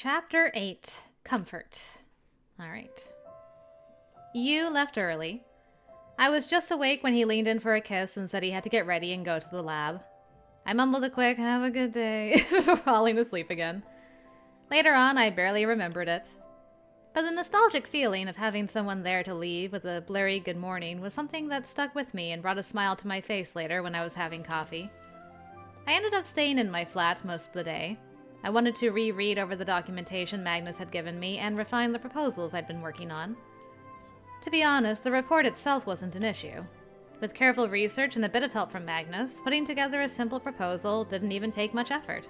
Chapter 8. Comfort. Alright. YUU left early. I was just awake when he leaned in for a kiss and said he had to get ready and go to the lab. I mumbled a quick, "Have a good day," before falling asleep again. Later on, I barely remembered it. But the nostalgic feeling of having someone there to leave with a blurry good morning was something that stuck with me and brought a smile to my face later when I was having coffee. I ended up staying in my flat most of the day. I wanted to reread over the documentation Magnus had given me and refine the proposals I'd been working on. To be honest, the report itself wasn't an issue. With careful research and a bit of help from Magnus, putting together a simple proposal didn't even take much effort.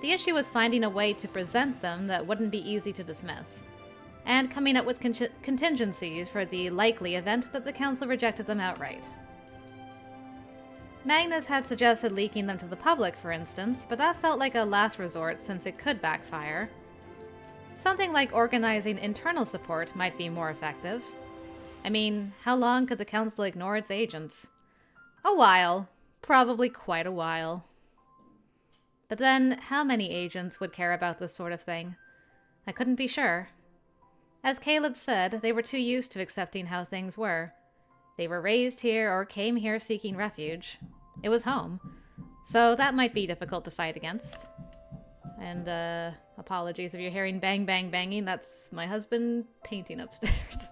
The issue was finding a way to present them that wouldn't be easy to dismiss, and coming up with contingencies for the likely event that the Council rejected them outright. Magnus had suggested leaking them to the public, for instance, but that felt like a last resort since it could backfire. Something like organizing internal support might be more effective. I mean, how long could the Council ignore its agents? A while. Probably quite a while. But then, how many agents would care about this sort of thing? I couldn't be sure. As Caleb said, they were too used to accepting how things were. They were raised here or came here seeking refuge. It was home. So that might be difficult to fight against. And, apologies if you're hearing bang bang banging, that's my husband painting upstairs.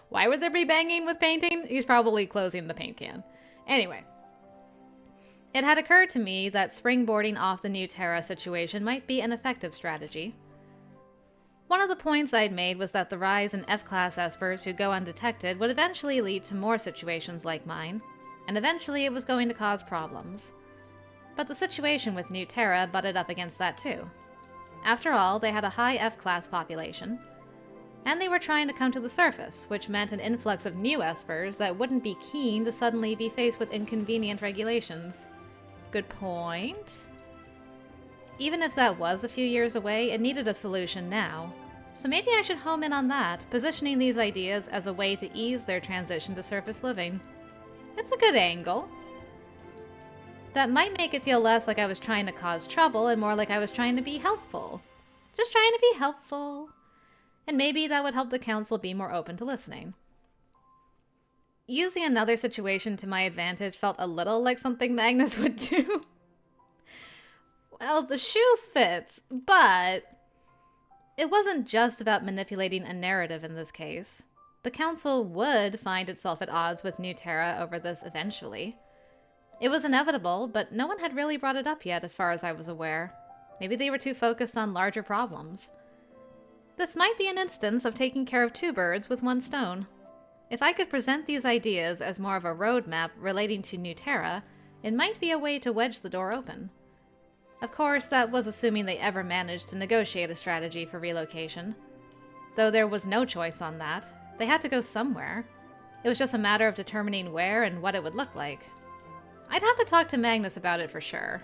Why would there be banging with painting? He's probably closing the paint can. Anyway. It had occurred to me that springboarding off the new Terra situation might be an effective strategy. One of the points I'd made was that the rise in F-class Espers who go undetected would eventually lead to more situations like mine, and eventually it was going to cause problems. But the situation with New Terra butted up against that too. After all, they had a high F-class population, and they were trying to come to the surface, which meant an influx of new Espers that wouldn't be keen to suddenly be faced with inconvenient regulations. Good point. Even if that was a few years away, it needed a solution now. So maybe I should home in on that, positioning these ideas as a way to ease their transition to surface living. It's a good angle. That might make it feel less like I was trying to cause trouble and more like I was trying to be helpful. Just trying to be helpful. And maybe that would help the Council be more open to listening. Using another situation to my advantage felt a little like something Magnus would do. Well, the shoe fits, but it wasn't just about manipulating a narrative in this case. The Council would find itself at odds with New Terra over this eventually. It was inevitable, but no one had really brought it up yet as far as I was aware. Maybe they were too focused on larger problems. This might be an instance of taking care of two birds with one stone. If I could present these ideas as more of a roadmap relating to New Terra, it might be a way to wedge the door open. Of course, that was assuming they ever managed to negotiate a strategy for relocation. Though there was no choice on that. They had to go somewhere. It was just a matter of determining where and what it would look like. I'd have to talk to Magnus about it for sure.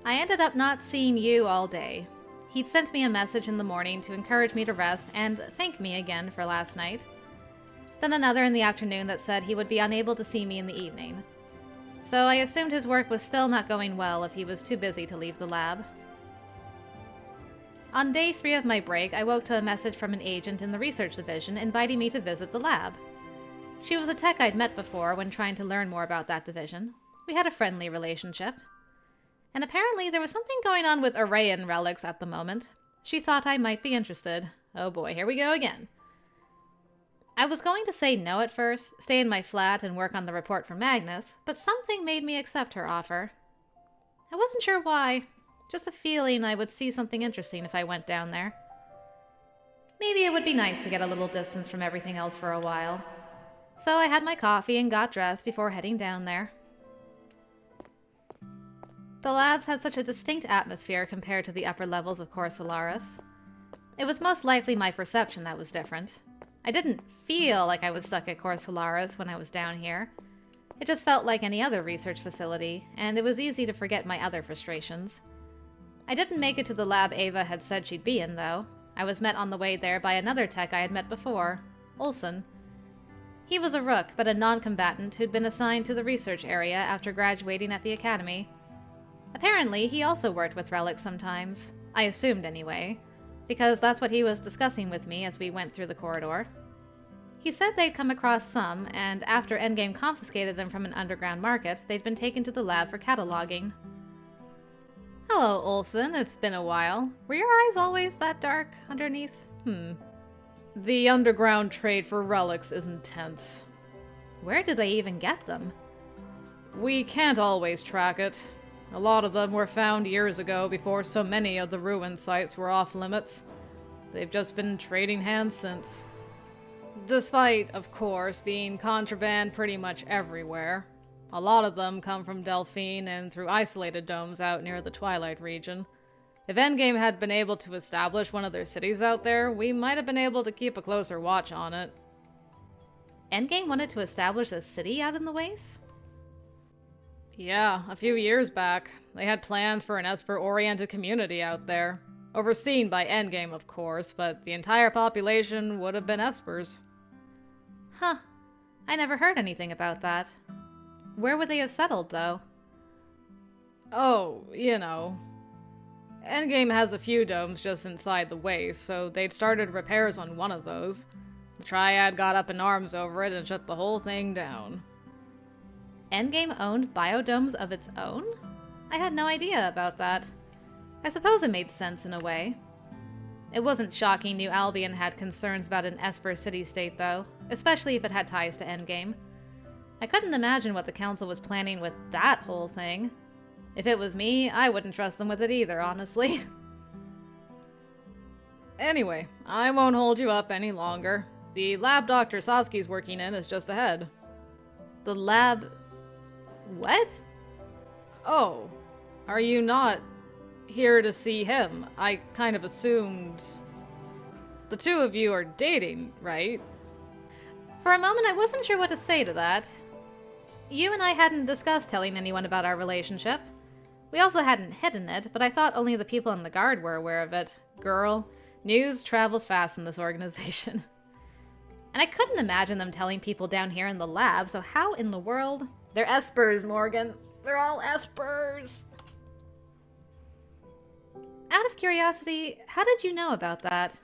I ended up not seeing YUU all day. He'd sent me a message in the morning to encourage me to rest and thank me again for last night. Then another in the afternoon that said he would be unable to see me in the evening. So I assumed his work was still not going well if he was too busy to leave the lab. On day 3 of my break, I woke to a message from an agent in the research division inviting me to visit the lab. She was a tech I'd met before when trying to learn more about that division. We had a friendly relationship. And apparently there was something going on with Arraean relics at the moment. She thought I might be interested. Oh boy, here we go again. I was going to say no at first, stay in my flat and work on the report for Magnus, but something made me accept her offer. I wasn't sure why, just a feeling I would see something interesting if I went down there. Maybe it would be nice to get a little distance from everything else for a while. So I had my coffee and got dressed before heading down there. The labs had such a distinct atmosphere compared to the upper levels of Core Solaris. It was most likely my perception that was different. I didn't feel like I was stuck at Core Solaris when I was down here. It just felt like any other research facility, and it was easy to forget my other frustrations. I didn't make it to the lab Ava had said she'd be in, though. I was met on the way there by another tech I had met before, Olsen. He was a rook, but a non-combatant who'd been assigned to the research area after graduating at the academy. Apparently, he also worked with relics sometimes. I assumed anyway, because that's what he was discussing with me as we went through the corridor. He said they'd come across some, and after Endgame confiscated them from an underground market, they'd been taken to the lab for cataloging. Hello, Olsen. It's been a while. Were your eyes always that dark underneath? The underground trade for relics is intense. Where do they even get them? We can't always track it. A lot of them were found years ago before so many of the ruin sites were off limits. They've just been trading hands since. Despite, of course, being contraband pretty much everywhere. A lot of them come from Delphine and through isolated domes out near the Twilight region. If Endgame had been able to establish one of their cities out there, we might have been able to keep a closer watch on it. Endgame wanted to establish a city out in the wastes? Yeah, a few years back. They had plans for an Esper-oriented community out there. Overseen by Endgame, of course, but the entire population would have been Espers. Huh. I never heard anything about that. Where would they have settled, though? Oh, you know. Endgame has a few domes just inside the waste, so they'd started repairs on one of those. The Triad got up in arms over it and shut the whole thing down. Endgame owned biodomes of its own? I had no idea about that. I suppose it made sense in a way. It wasn't shocking New Albion had concerns about an Esper city-state, though, especially if it had ties to Endgame. I couldn't imagine what the Council was planning with that whole thing. If it was me, I wouldn't trust them with it either, honestly. Anyway, I won't hold you up any longer. The lab Dr. Sasuke's working in is just ahead. The lab... What? Oh, are you not here to see him? I kind of assumed... The two of you are dating, right? For a moment, I wasn't sure what to say to that. You and I hadn't discussed telling anyone about our relationship. We also hadn't hidden it, but I thought only the people on the guard were aware of it. Girl, news travels fast in this organization. And I couldn't imagine them telling people down here in the lab, so how in the world? They're Espers, Morgan. They're all Espers. Out of curiosity, how did you know about that?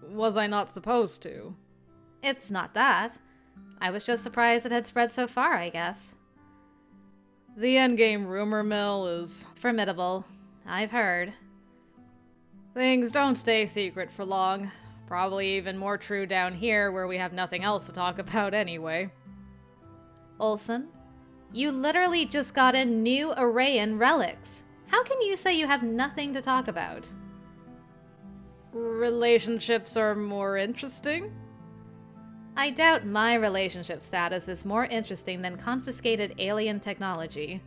Was I not supposed to? It's not that. I was just surprised it had spread so far, I guess. The Endgame rumor mill is formidable. I've heard. Things don't stay secret for long. Probably even more true down here where we have nothing else to talk about anyway. Olsen, you literally just got a new Arrayan relics. How can you say you have nothing to talk about? Relationships are more interesting? I doubt my relationship status is more interesting than confiscated alien technology.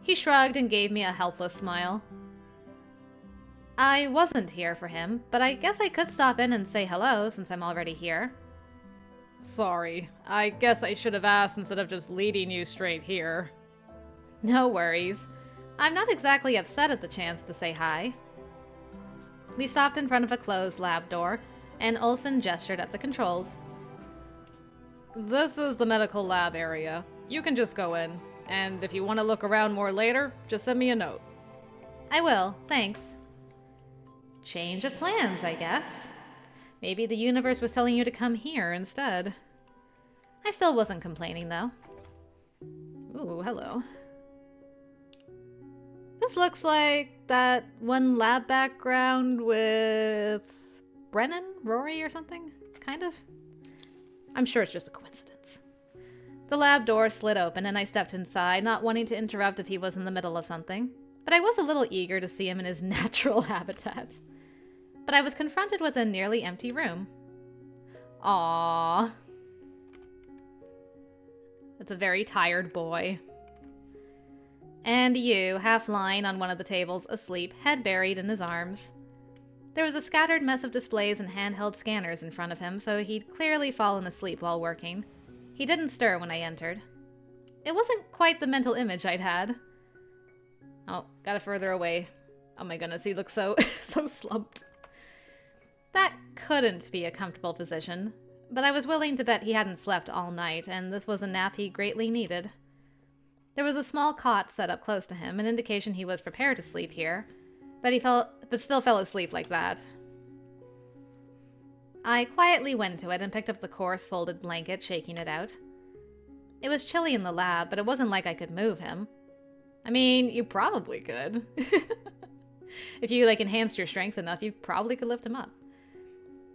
He shrugged and gave me a helpless smile. I wasn't here for him, but I guess I could stop in and say hello since I'm already here. Sorry, I guess I should have asked instead of just leading you straight here. No worries. I'm not exactly upset at the chance to say hi. We stopped in front of a closed lab door, and Olsen gestured at the controls. This is the medical lab area. You can just go in, and if you want to look around more later, just send me a note. I will, thanks. Change of plans, I guess. Maybe the universe was telling you to come here instead. I still wasn't complaining, though. Ooh, hello. This looks like that one lab background with Brennan, Rory, or something, kind of. I'm sure it's just a coincidence. The lab door slid open and I stepped inside, not wanting to interrupt if he was in the middle of something. But I was a little eager to see him in his natural habitat. But I was confronted with a nearly empty room. Aww. It's a very tired boy. And you, half lying on one of the tables, asleep, head buried in his arms. There was a scattered mess of displays and handheld scanners in front of him, so he'd clearly fallen asleep while working. He didn't stir when I entered. It wasn't quite the mental image I'd had. Oh, got it further away. Oh my goodness, he looks so, so slumped. That couldn't be a comfortable position, but I was willing to bet he hadn't slept all night, and this was a nap he greatly needed. There was a small cot set up close to him, an indication he was prepared to sleep here, but still fell asleep like that. I quietly went to it and picked up the coarse folded blanket, shaking it out. It was chilly in the lab, but it wasn't like I could move him. I mean, you probably could. If you, enhanced your strength enough, you probably could lift him up.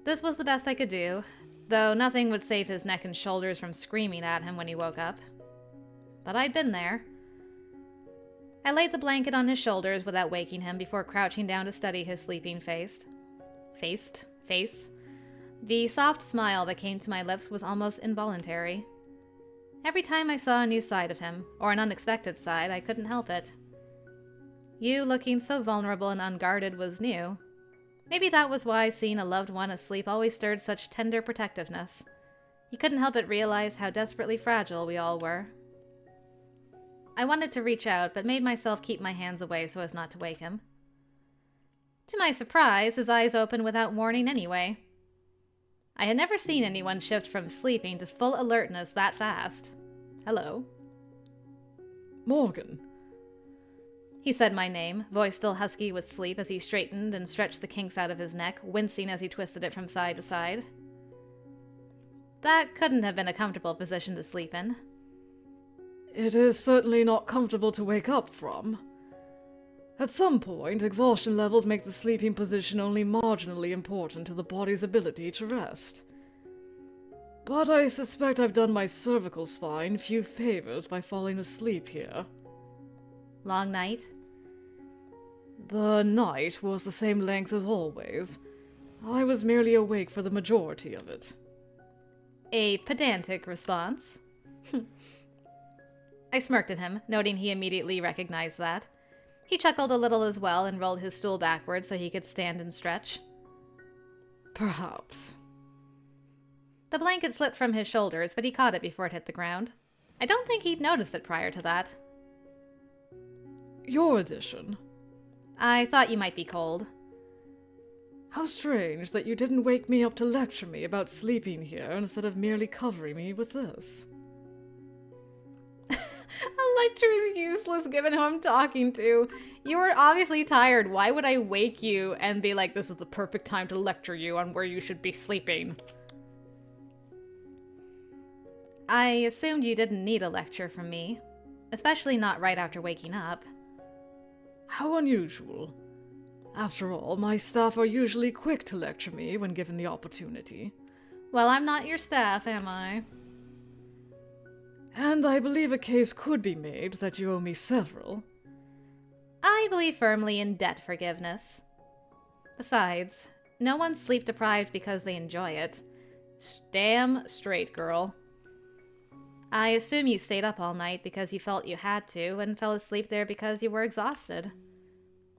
This was the best I could do, though nothing would save his neck and shoulders from screaming at him when he woke up. But I'd been there. I laid the blanket on his shoulders without waking him before crouching down to study his sleeping face. The soft smile that came to my lips was almost involuntary. Every time I saw a new side of him, or an unexpected side, I couldn't help it. You looking so vulnerable and unguarded was new. Maybe that was why seeing a loved one asleep always stirred such tender protectiveness. You couldn't help but realize how desperately fragile we all were. I wanted to reach out, but made myself keep my hands away so as not to wake him. To my surprise, his eyes opened without warning anyway. I had never seen anyone shift from sleeping to full alertness that fast. Hello. Morgan. He said my name, voice still husky with sleep as he straightened and stretched the kinks out of his neck, wincing as he twisted it from side to side. That couldn't have been a comfortable position to sleep in. It is certainly not comfortable to wake up from. At some point, exhaustion levels make the sleeping position only marginally important to the body's ability to rest. But I suspect I've done my cervical spine few favors by falling asleep here. Long night? The night was the same length as always. I was merely awake for the majority of it. A pedantic response. I smirked at him, noting he immediately recognized that. He chuckled a little as well and rolled his stool backwards so he could stand and stretch. Perhaps. The blanket slipped from his shoulders, but he caught it before it hit the ground. I don't think he'd noticed it prior to that. Your addition. I thought you might be cold. How strange that you didn't wake me up to lecture me about sleeping here instead of merely covering me with this. A lecture is useless given who I'm talking to. You were obviously tired. Why would I wake you and be like, this is the perfect time to lecture you on where you should be sleeping? I assumed you didn't need a lecture from me. Especially not right after waking up. How unusual. After all, my staff are usually quick to lecture me when given the opportunity. Well, I'm not your staff, am I? And I believe a case could be made that you owe me several. I believe firmly in debt forgiveness. Besides, no one's sleep deprived because they enjoy it. Damn straight, girl. I assume you stayed up all night because you felt you had to, and fell asleep there because you were exhausted.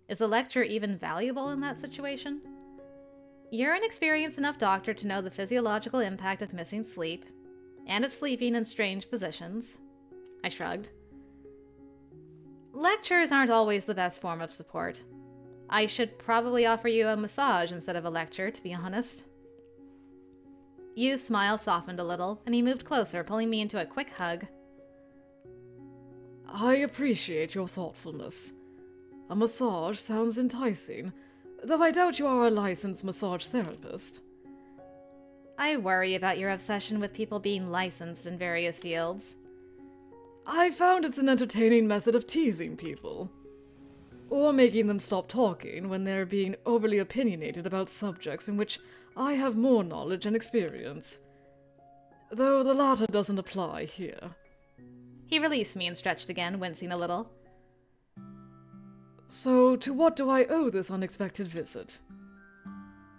Is a lecture even valuable in that situation? You're an experienced enough doctor to know the physiological impact of missing sleep, and of sleeping in strange positions. I shrugged. Lectures aren't always the best form of support. I should probably offer you a massage instead of a lecture, to be honest. Yu's smile softened a little, and he moved closer, pulling me into a quick hug. I appreciate your thoughtfulness. A massage sounds enticing, though I doubt you are a licensed massage therapist. I worry about your obsession with people being licensed in various fields. I found it's an entertaining method of teasing people. Or making them stop talking when they're being overly opinionated about subjects in which I have more knowledge and experience. Though the latter doesn't apply here. He released me and stretched again, wincing a little. So, to what do I owe this unexpected visit?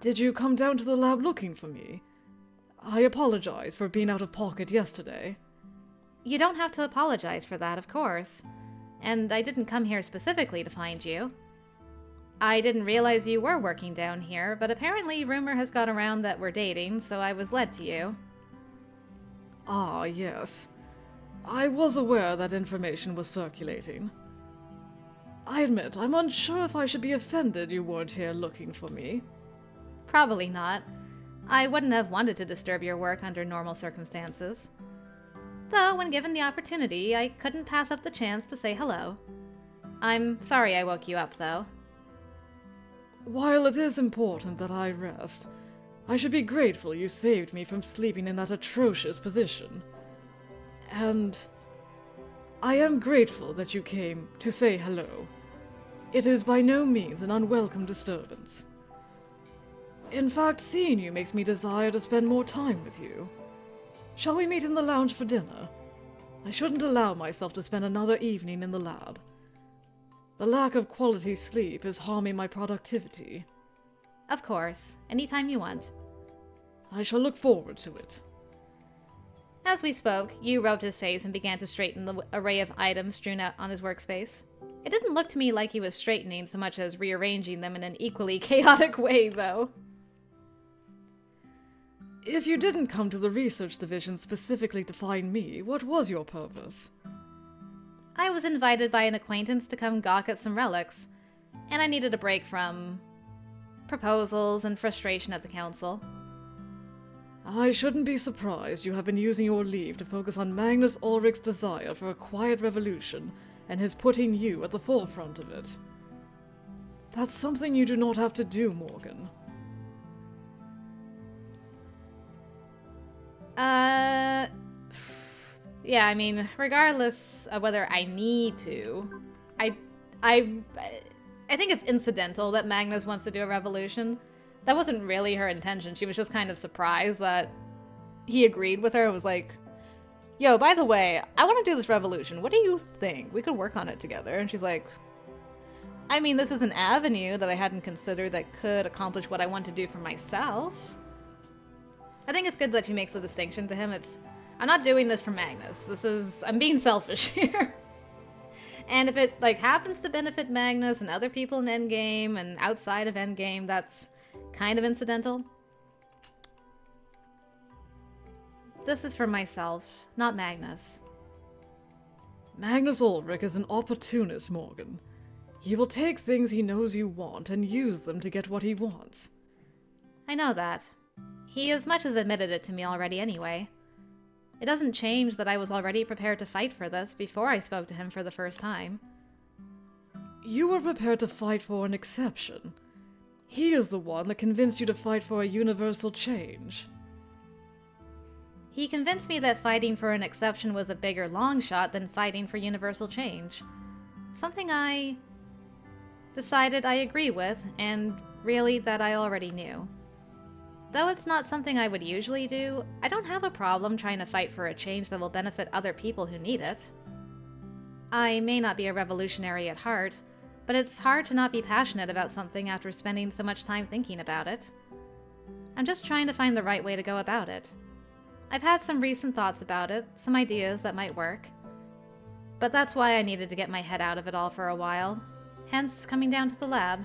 Did you come down to the lab looking for me? I apologize for being out of pocket yesterday. You don't have to apologize for that, of course. And I didn't come here specifically to find you. I didn't realize you were working down here, but apparently rumor has got around that we're dating, so I was led to you. Ah, yes. I was aware that information was circulating. I admit, I'm unsure if I should be offended you weren't here looking for me. Probably not. I wouldn't have wanted to disturb your work under normal circumstances. Though, when given the opportunity, I couldn't pass up the chance to say hello. I'm sorry I woke you up, though. While it is important that I rest, I should be grateful you saved me from sleeping in that atrocious position. And I am grateful that you came to say hello. It is by no means an unwelcome disturbance. In fact, seeing you makes me desire to spend more time with you. Shall we meet in the lounge for dinner? I shouldn't allow myself to spend another evening in the lab. The lack of quality sleep is harming my productivity. Of course, anytime you want. I shall look forward to it. As we spoke, YUU rubbed his face and began to straighten the array of items strewn out on his workspace. It didn't look to me like he was straightening so much as rearranging them in an equally chaotic way, though. If you didn't come to the research division specifically to find me, what was your purpose? I was invited by an acquaintance to come gawk at some relics, and I needed a break from proposals and frustration at the council. I shouldn't be surprised you have been using your leave to focus on Magnus Ulrich's desire for a quiet revolution and his putting you at the forefront of it. That's something you do not have to do, Morgan. Yeah, I mean, regardless of whether I need to, I think it's incidental that Magnus wants to do a revolution. That wasn't really her intention. She was just kind of surprised that he agreed with her and was like, yo, by the way, I want to do this revolution. What do you think? We could work on it together. And she's like, I mean, this is an avenue that I hadn't considered that could accomplish what I want to do for myself. I think it's good that she makes the distinction to him. I'm not doing this for Magnus. I'm being selfish here. And if it, happens to benefit Magnus and other people in Endgame and outside of Endgame, that's kind of incidental. This is for myself, not Magnus. Magnus Ulrich is an opportunist, Morgan. He will take things he knows you want and use them to get what he wants. I know that. He as much as admitted it to me already anyway. It doesn't change that I was already prepared to fight for this before I spoke to him for the first time. You were prepared to fight for an exception. He is the one that convinced you to fight for a universal change. He convinced me that fighting for an exception was a bigger long shot than fighting for universal change. Something I decided I agree with, and really that I already knew. Though it's not something I would usually do, I don't have a problem trying to fight for a change that will benefit other people who need it. I may not be a revolutionary at heart, but it's hard to not be passionate about something after spending so much time thinking about it. I'm just trying to find the right way to go about it. I've had some recent thoughts about it, some ideas that might work. But that's why I needed to get my head out of it all for a while, hence coming down to the lab.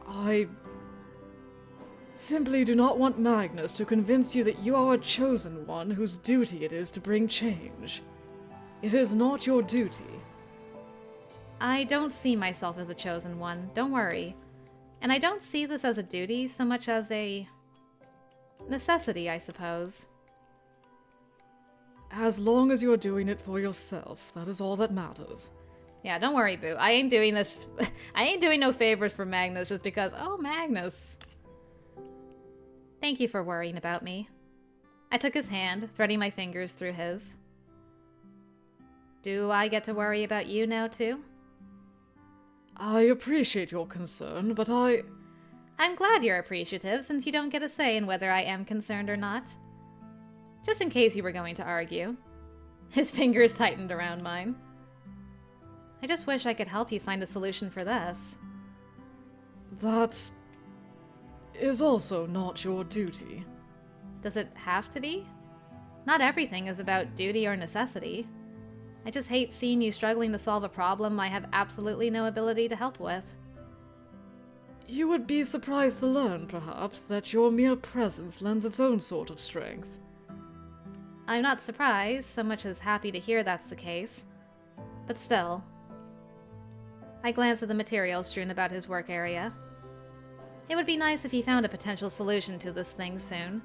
I simply do not want Magnus to convince you that you are a chosen one whose duty it is to bring change. It is not your duty. I don't see myself as a chosen one, don't worry. And I don't see this as a duty so much as a necessity, I suppose. As long as you're doing it for yourself, that is all that matters. Yeah, don't worry, Boo. I ain't doing this. I ain't doing no favors for Magnus just because, oh, Magnus. Thank you for worrying about me. I took his hand, threading my fingers through his. Do I get to worry about you now, too? I appreciate your concern, but I'm glad you're appreciative, since you don't get a say in whether I am concerned or not. Just in case you were going to argue. His fingers tightened around mine. I just wish I could help you find a solution for this. That is also not your duty. Does it have to be? Not everything is about duty or necessity. I just hate seeing you struggling to solve a problem I have absolutely no ability to help with. You would be surprised to learn, perhaps, that your mere presence lends its own sort of strength. I'm not surprised, so much as happy to hear that's the case. But still. I glanced at the materials strewn about his work area. It would be nice if he found a potential solution to this thing soon.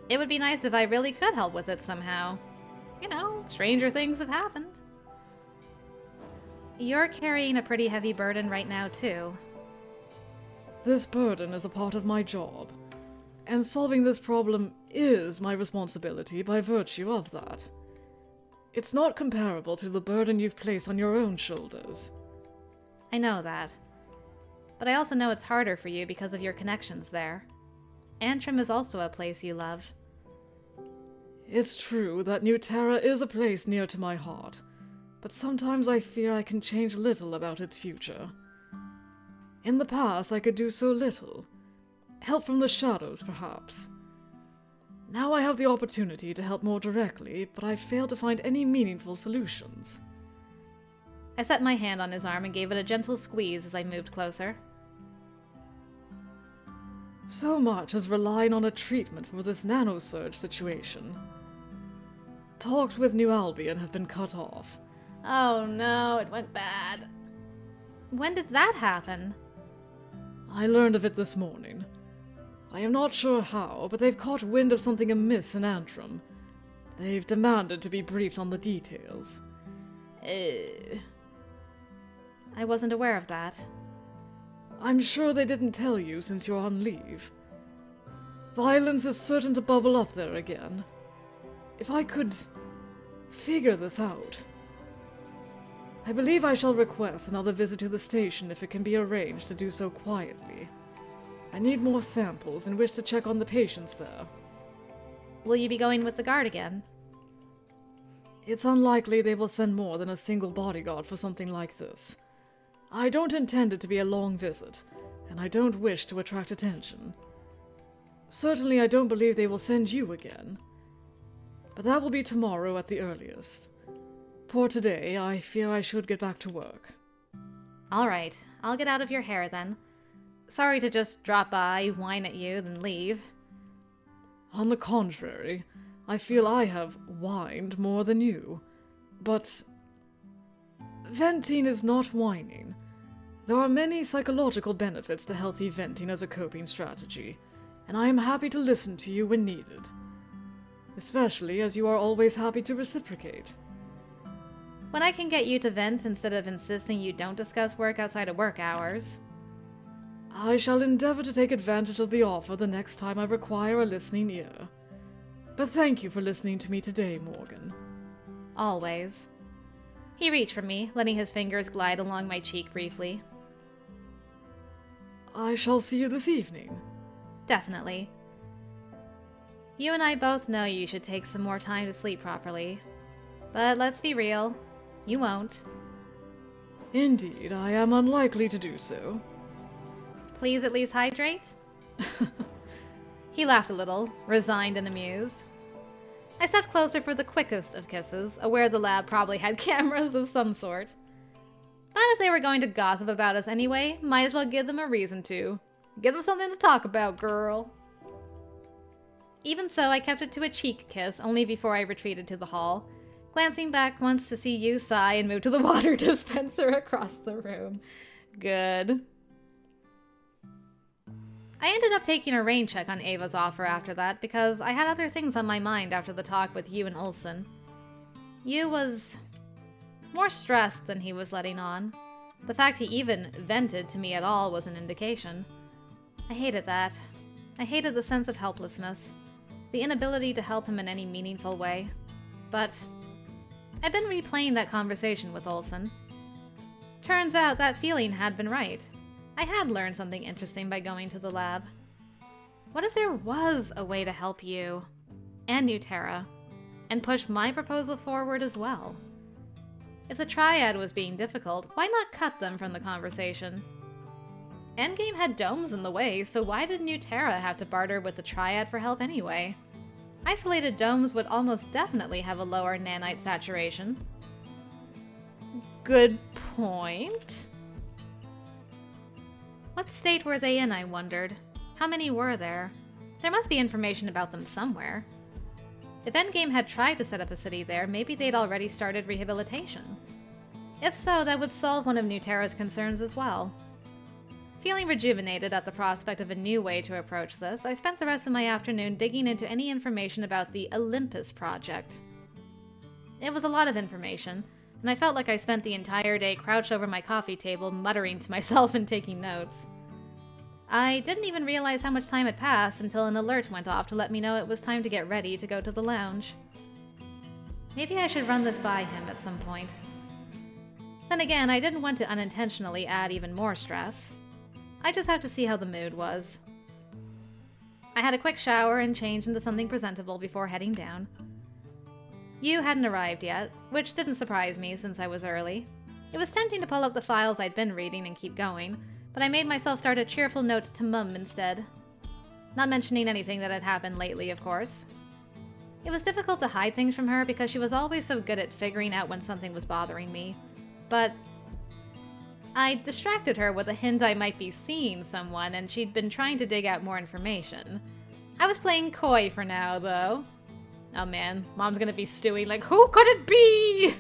It would be nice if I really could help with it somehow. You know, stranger things have happened. You're carrying a pretty heavy burden right now, too. This burden is a part of my job, and solving this problem is my responsibility by virtue of that. It's not comparable to the burden you've placed on your own shoulders. I know that. But I also know it's harder for you because of your connections there. Antrim is also a place you love. It's true that New Terra is a place near to my heart, but sometimes I fear I can change little about its future. In the past, I could do so little. Help from the shadows, perhaps. Now I have the opportunity to help more directly, but I fail to find any meaningful solutions. I set my hand on his arm and gave it a gentle squeeze as I moved closer. So much is relying on a treatment for this nanosurge situation. Talks with New Albion have been cut off. Oh no, it went bad. When did that happen? I learned of it this morning. I am not sure how, but they've caught wind of something amiss in Antrim. They've demanded to be briefed on the details. I wasn't aware of that. I'm sure they didn't tell you since you're on leave. Violence is certain to bubble up there again. If I could figure this out. I believe I shall request another visit to the station if it can be arranged to do so quietly. I need more samples in which to check on the patients there. Will you be going with the guard again? It's unlikely they will send more than a single bodyguard for something like this. I don't intend it to be a long visit, and I don't wish to attract attention. Certainly I don't believe they will send you again. But that will be tomorrow at the earliest. For today, I fear I should get back to work. All right, I'll get out of your hair then. Sorry to just drop by, whine at you, then leave. On the contrary, I feel I have whined more than you. But venting is not whining. There are many psychological benefits to healthy venting as a coping strategy, and I am happy to listen to you when needed. Especially as you are always happy to reciprocate. When I can get you to vent instead of insisting you don't discuss work outside of work hours. I shall endeavor to take advantage of the offer the next time I require a listening ear. But thank you for listening to me today, Morgan. Always. He reached for me, letting his fingers glide along my cheek briefly. I shall see you this evening. Definitely. You and I both know you should take some more time to sleep properly. But let's be real, you won't. Indeed, I am unlikely to do so. Please at least hydrate? He laughed a little, resigned and amused. I stepped closer for the quickest of kisses, aware the lab probably had cameras of some sort. But if they were going to gossip about us anyway, might as well give them a reason to. Give them something to talk about, girl. Even so, I kept it to a cheek kiss only before I retreated to the hall, glancing back once to see you sigh and move to the water dispenser across the room. Good. I ended up taking a rain check on Ava's offer after that because I had other things on my mind after the talk with you and Olsen. You was more stressed than he was letting on. The fact he even vented to me at all was an indication. I hated that. I hated the sense of helplessness, the inability to help him in any meaningful way. But I'd been replaying that conversation with Olsen. Turns out that feeling had been right. I had learned something interesting by going to the lab. What if there was a way to help you, and New Terra, and push my proposal forward as well? If the triad was being difficult, why not cut them from the conversation? Endgame had domes in the way, so why did New Terra have to barter with the triad for help anyway? Isolated domes would almost definitely have a lower nanite saturation. Good point. What state were they in, I wondered? How many were there? There must be information about them somewhere. If Endgame had tried to set up a city there, maybe they'd already started rehabilitation. If so, that would solve one of New Terra's concerns as well. Feeling rejuvenated at the prospect of a new way to approach this, I spent the rest of my afternoon digging into any information about the Olympus project. It was a lot of information, and I felt like I spent the entire day crouched over my coffee table muttering to myself and taking notes. I didn't even realize how much time had passed until an alert went off to let me know it was time to get ready to go to the lounge. Maybe I should run this by him at some point. Then again, I didn't want to unintentionally add even more stress. I just have to see how the mood was. I had a quick shower and changed into something presentable before heading down. YUU hadn't arrived yet, which didn't surprise me since I was early. It was tempting to pull up the files I'd been reading and keep going, but I made myself start a cheerful note to Mum instead. Not mentioning anything that had happened lately, of course. It was difficult to hide things from her because she was always so good at figuring out when something was bothering me, but I distracted her with a hint I might be seeing someone, and she'd been trying to dig out more information. I was playing coy for now, though. Oh man, Mom's gonna be stewing like, who could it be?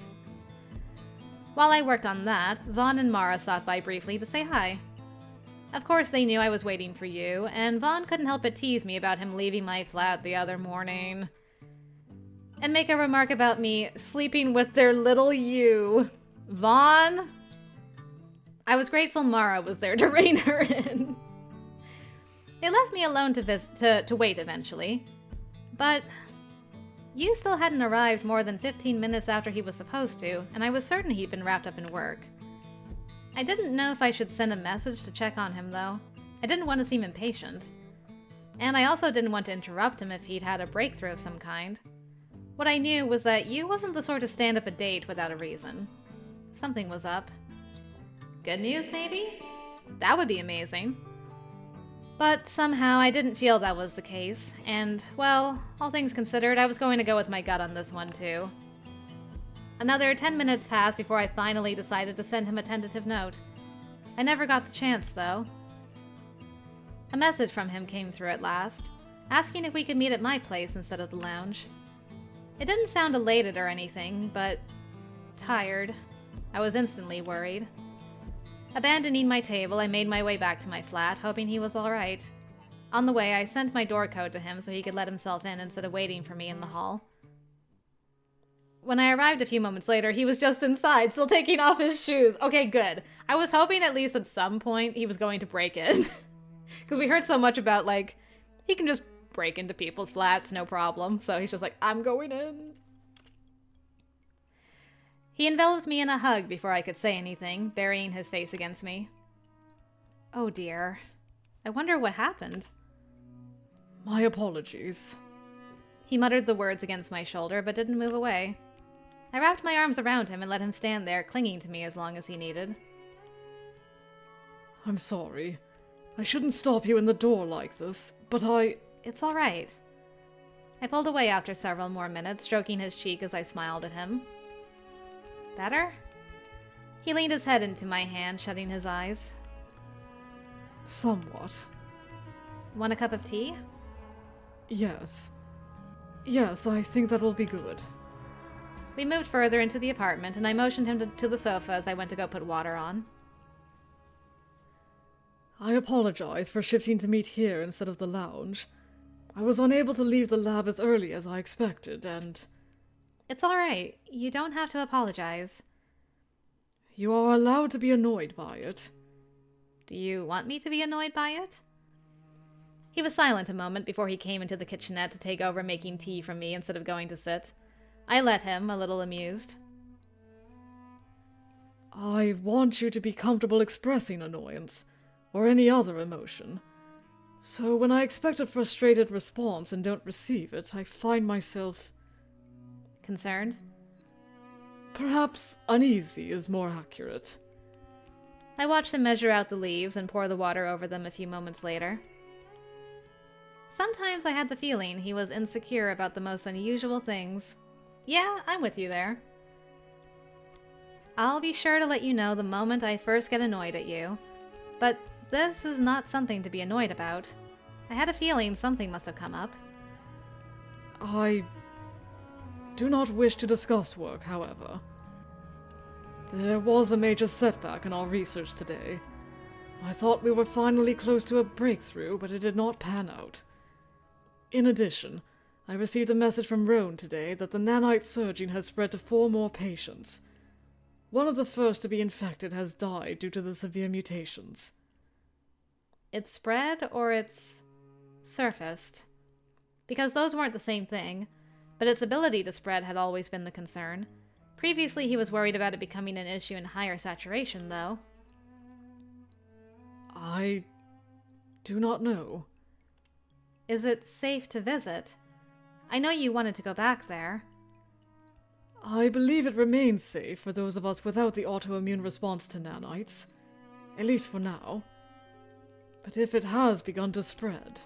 While I worked on that, Vaughn and Mara stopped by briefly to say hi. Of course they knew I was waiting for YUU, and Vaughn couldn't help but tease me about him leaving my flat the other morning. And make a remark about me sleeping with their little YUU. Vaughn? I was grateful Mara was there to rein her in. They left me alone to wait eventually, but YUU still hadn't arrived more than 15 minutes after he was supposed to, and I was certain he'd been wrapped up in work. I didn't know if I should send a message to check on him, though. I didn't want to seem impatient. And I also didn't want to interrupt him if he'd had a breakthrough of some kind. What I knew was that YUU wasn't the sort to stand up a date without a reason. Something was up. Good news, maybe? That would be amazing. But somehow I didn't feel that was the case, and, well, all things considered, I was going to go with my gut on this one, too. Another 10 minutes passed before I finally decided to send him a tentative note. I never got the chance, though. A message from him came through at last, asking if we could meet at my place instead of the lounge. It didn't sound elated or anything, but tired. I was instantly worried. Abandoning my table, I made my way back to my flat, hoping he was alright. On the way, I sent my door code to him so he could let himself in instead of waiting for me in the hall. When I arrived a few moments later, he was just inside, still taking off his shoes. Okay, good. I was hoping at least at some point he was going to break in. Because we heard so much about, like, he can just break into people's flats, no problem. So he's just like, I'm going in. He enveloped me in a hug before I could say anything, burying his face against me. Oh dear. I wonder what happened. My apologies. He muttered the words against my shoulder, but didn't move away. I wrapped my arms around him and let him stand there, clinging to me as long as he needed. I'm sorry. I shouldn't stop you in the door like this, but It's all right. I pulled away after several more minutes, stroking his cheek as I smiled at him. Better? He leaned his head into my hand, shutting his eyes. Somewhat. Want a cup of tea? Yes. Yes, I think that will be good. We moved further into the apartment, and I motioned him to the sofa as I went to go put water on. I apologize for shifting to meet here instead of the lounge. I was unable to leave the lab as early as I expected, and... It's all right. You don't have to apologize. You are allowed to be annoyed by it. Do you want me to be annoyed by it? He was silent a moment before he came into the kitchenette to take over making tea from me instead of going to sit. I let him, a little amused. I want you to be comfortable expressing annoyance, or any other emotion. So when I expect a frustrated response and don't receive it, I find myself... Concerned? Perhaps uneasy is more accurate. I watched him measure out the leaves and pour the water over them a few moments later. Sometimes I had the feeling he was insecure about the most unusual things. Yeah, I'm with you there. I'll be sure to let you know the moment I first get annoyed at you. But this is not something to be annoyed about. I had a feeling something must have come up. I do not wish to discuss work, however. There was a major setback in our research today. I thought we were finally close to a breakthrough, but it did not pan out. In addition, I received a message from Roan today that the nanite surging has spread to 4 more patients. One of the first to be infected has died due to the severe mutations. It's spread or it's surfaced? Because those weren't the same thing, but its ability to spread had always been the concern. Previously, he was worried about it becoming an issue in higher saturation, though. I do not know. Is it safe to visit? I know you wanted to go back there. I believe it remains safe for those of us without the autoimmune response to nanites, at least for now. But if it has begun to spread,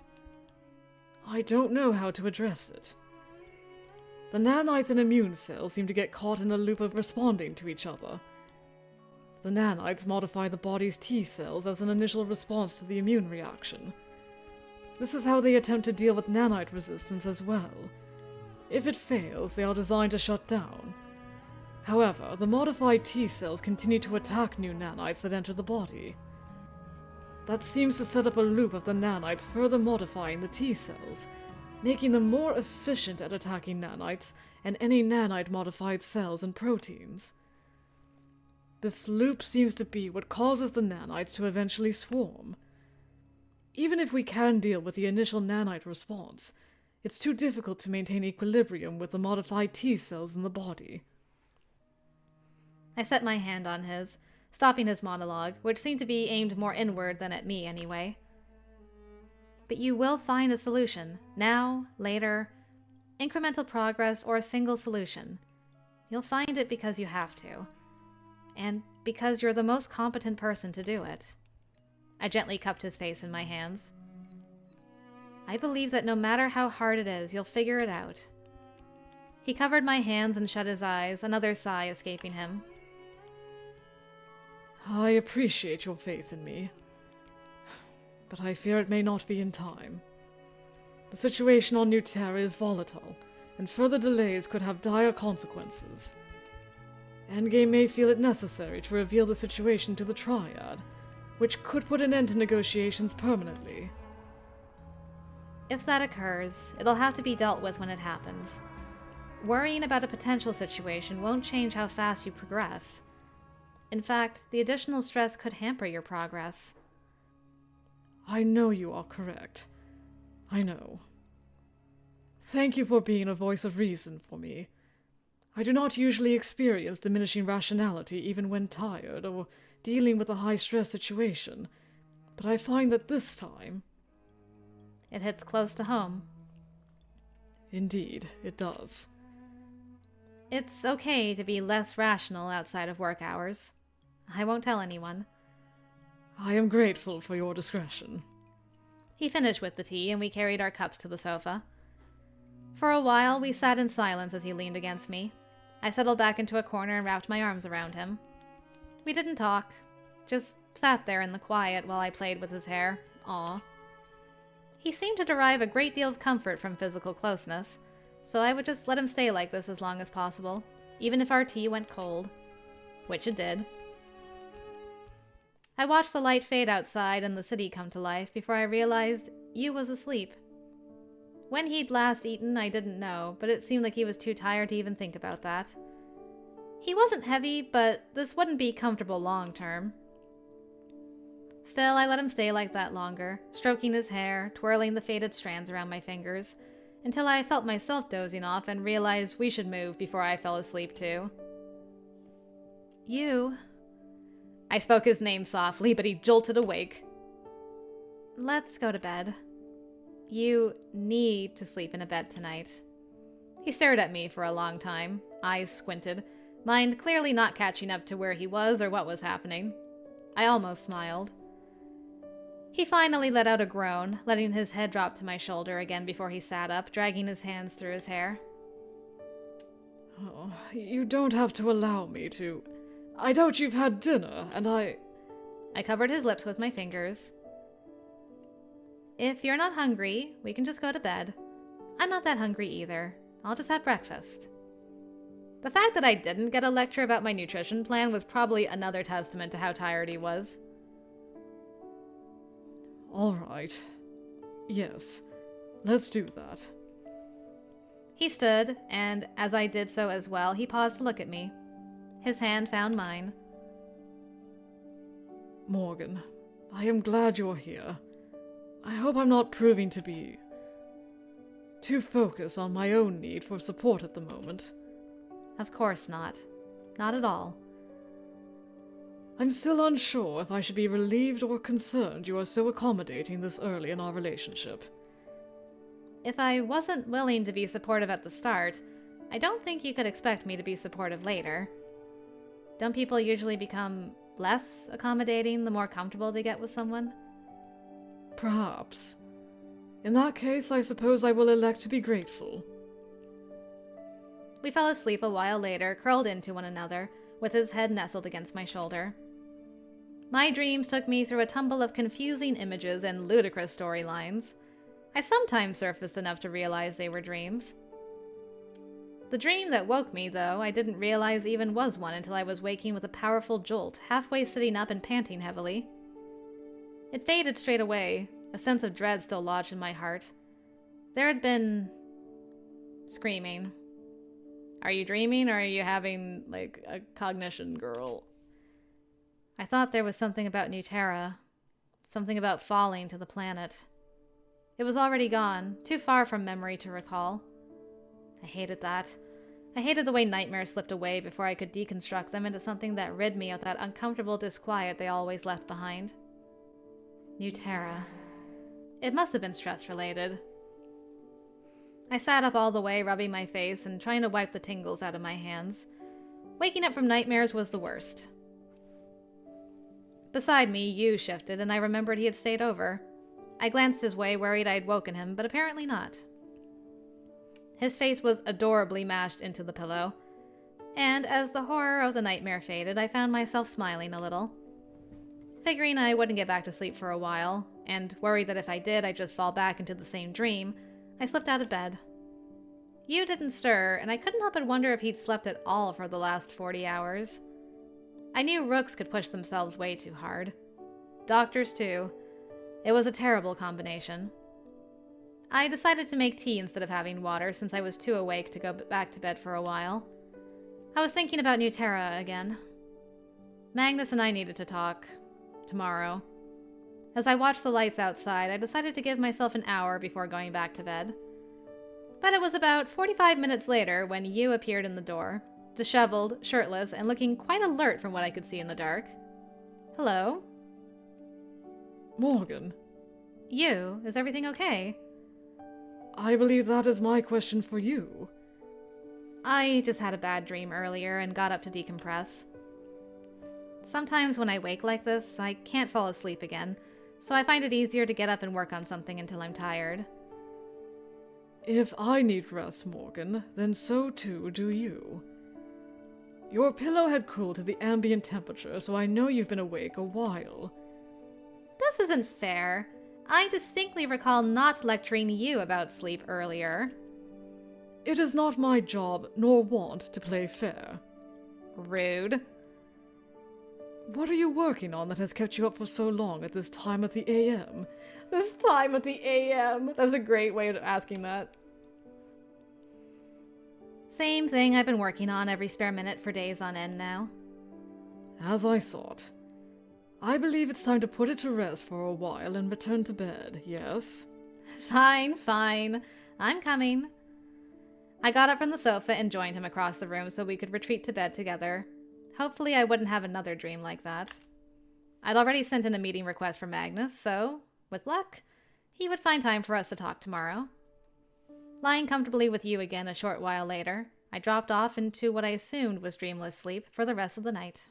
I don't know how to address it. The nanites and immune cells seem to get caught in a loop of responding to each other. The nanites modify the body's T cells as an initial response to the immune reaction. This is how they attempt to deal with nanite resistance as well. If it fails, they are designed to shut down. However, the modified T cells continue to attack new nanites that enter the body. That seems to set up a loop of the nanites further modifying the T cells, making them more efficient at attacking nanites and any nanite-modified cells and proteins. This loop seems to be what causes the nanites to eventually swarm. Even if we can deal with the initial nanite response, it's too difficult to maintain equilibrium with the modified T cells in the body. I set my hand on his, stopping his monologue, which seemed to be aimed more inward than at me anyway. But you will find a solution, now, later, incremental progress, or a single solution. You'll find it because you have to, and because you're the most competent person to do it. I gently cupped his face in my hands. I believe that no matter how hard it is, you'll figure it out. He covered my hands and shut his eyes, another sigh escaping him. I appreciate your faith in me, but I fear it may not be in time. The situation on New Terra is volatile, and further delays could have dire consequences. Endgame may feel it necessary to reveal the situation to the Triad, which could put an end to negotiations permanently. If that occurs, it'll have to be dealt with when it happens. Worrying about a potential situation won't change how fast you progress. In fact, the additional stress could hamper your progress. I know you are correct. I know. Thank you for being a voice of reason for me. I do not usually experience diminishing rationality even when tired or dealing with a high-stress situation, but I find that this time... It hits close to home. Indeed, it does. It's okay to be less rational outside of work hours. I won't tell anyone. I am grateful for your discretion. He finished with the tea, and we carried our cups to the sofa. For a while, we sat in silence as he leaned against me. I settled back into a corner and wrapped my arms around him. We didn't talk, just sat there in the quiet while I played with his hair. Aw. He seemed to derive a great deal of comfort from physical closeness, so I would just let him stay like this as long as possible, even if our tea went cold. Which it did. I watched the light fade outside and the city come to life before I realized YUU was asleep. When he'd last eaten, I didn't know, but it seemed like he was too tired to even think about that. He wasn't heavy, but this wouldn't be comfortable long term. Still, I let him stay like that longer, stroking his hair, twirling the faded strands around my fingers, until I felt myself dozing off and realized we should move before I fell asleep too. YUU. I spoke his name softly, but he jolted awake. Let's go to bed. You need to sleep in a bed tonight. He stared at me for a long time, eyes squinted, mind clearly not catching up to where he was or what was happening. I almost smiled. He finally let out a groan, letting his head drop to my shoulder again before he sat up, dragging his hands through his hair. Oh, you don't have to allow me to... I doubt you've had dinner, and I covered his lips with my fingers. If you're not hungry, we can just go to bed. I'm not that hungry either. I'll just have breakfast. The fact that I didn't get a lecture about my nutrition plan was probably another testament to how tired he was. All right. Yes, let's do that. He stood, and as I did so as well, he paused to look at me. His hand found mine. Morgan, I am glad you're here. I hope I'm not proving to be too focused on my own need for support at the moment. Of course not. Not at all. I'm still unsure if I should be relieved or concerned you are so accommodating this early in our relationship. If I wasn't willing to be supportive at the start, I don't think you could expect me to be supportive later. Don't people usually become less accommodating the more comfortable they get with someone? Perhaps. In that case, I suppose I will elect to be grateful. We fell asleep a while later, curled into one another, with his head nestled against my shoulder. My dreams took me through a tumble of confusing images and ludicrous storylines. I sometimes surfaced enough to realize they were dreams. The dream that woke me, though, I didn't realize even was one until I was waking with a powerful jolt, halfway sitting up and panting heavily. It faded straight away, a sense of dread still lodged in my heart. There had been screaming. Are you dreaming, or are you having, like, a cognition, girl? I thought there was something about Nutera. Something about falling to the planet. It was already gone, too far from memory to recall. I hated that. I hated the way nightmares slipped away before I could deconstruct them into something that rid me of that uncomfortable disquiet they always left behind. Nutera. It must have been stress-related. I sat up all the way, rubbing my face and trying to wipe the tingles out of my hands. Waking up from nightmares was the worst. Beside me, YUU shifted, and I remembered he had stayed over. I glanced his way, worried I'd woken him, but apparently not. His face was adorably mashed into the pillow, and as the horror of the nightmare faded, I found myself smiling a little. Figuring I wouldn't get back to sleep for a while, and worried that if I did, I'd just fall back into the same dream, I slipped out of bed. YUU didn't stir, and I couldn't help but wonder if he'd slept at all for the last 40 hours. I knew rooks could push themselves way too hard. Doctors, too. It was a terrible combination. I decided to make tea instead of having water since I was too awake to go back to bed for a while. I was thinking about Nutera again. Magnus and I needed to talk. Tomorrow. As I watched the lights outside, I decided to give myself an hour before going back to bed. But it was about 45 minutes later when YUU appeared in the door, disheveled, shirtless, and looking quite alert from what I could see in the dark. Hello? Morgan. YUU, is everything okay? I believe that is my question for you. I just had a bad dream earlier and got up to decompress. Sometimes when I wake like this, I can't fall asleep again, so I find it easier to get up and work on something until I'm tired. If I need rest, Morgan, then so too do you. Your pillow had cooled to the ambient temperature, so I know you've been awake a while. This isn't fair. I distinctly recall not lecturing you about sleep earlier. It is not my job nor want to play fair. Rude. What are you working on that has kept you up for so long at this time of the AM? This time of the AM. That's a great way of asking that. Same thing I've been working on every spare minute for days on end now. As I thought. I believe it's time to put it to rest for a while and return to bed, yes? Fine, fine. I'm coming. I got up from the sofa and joined him across the room so we could retreat to bed together. Hopefully I wouldn't have another dream like that. I'd already sent in a meeting request for Magnus, so, with luck, he would find time for us to talk tomorrow. Lying comfortably with YUU again a short while later, I dropped off into what I assumed was dreamless sleep for the rest of the night.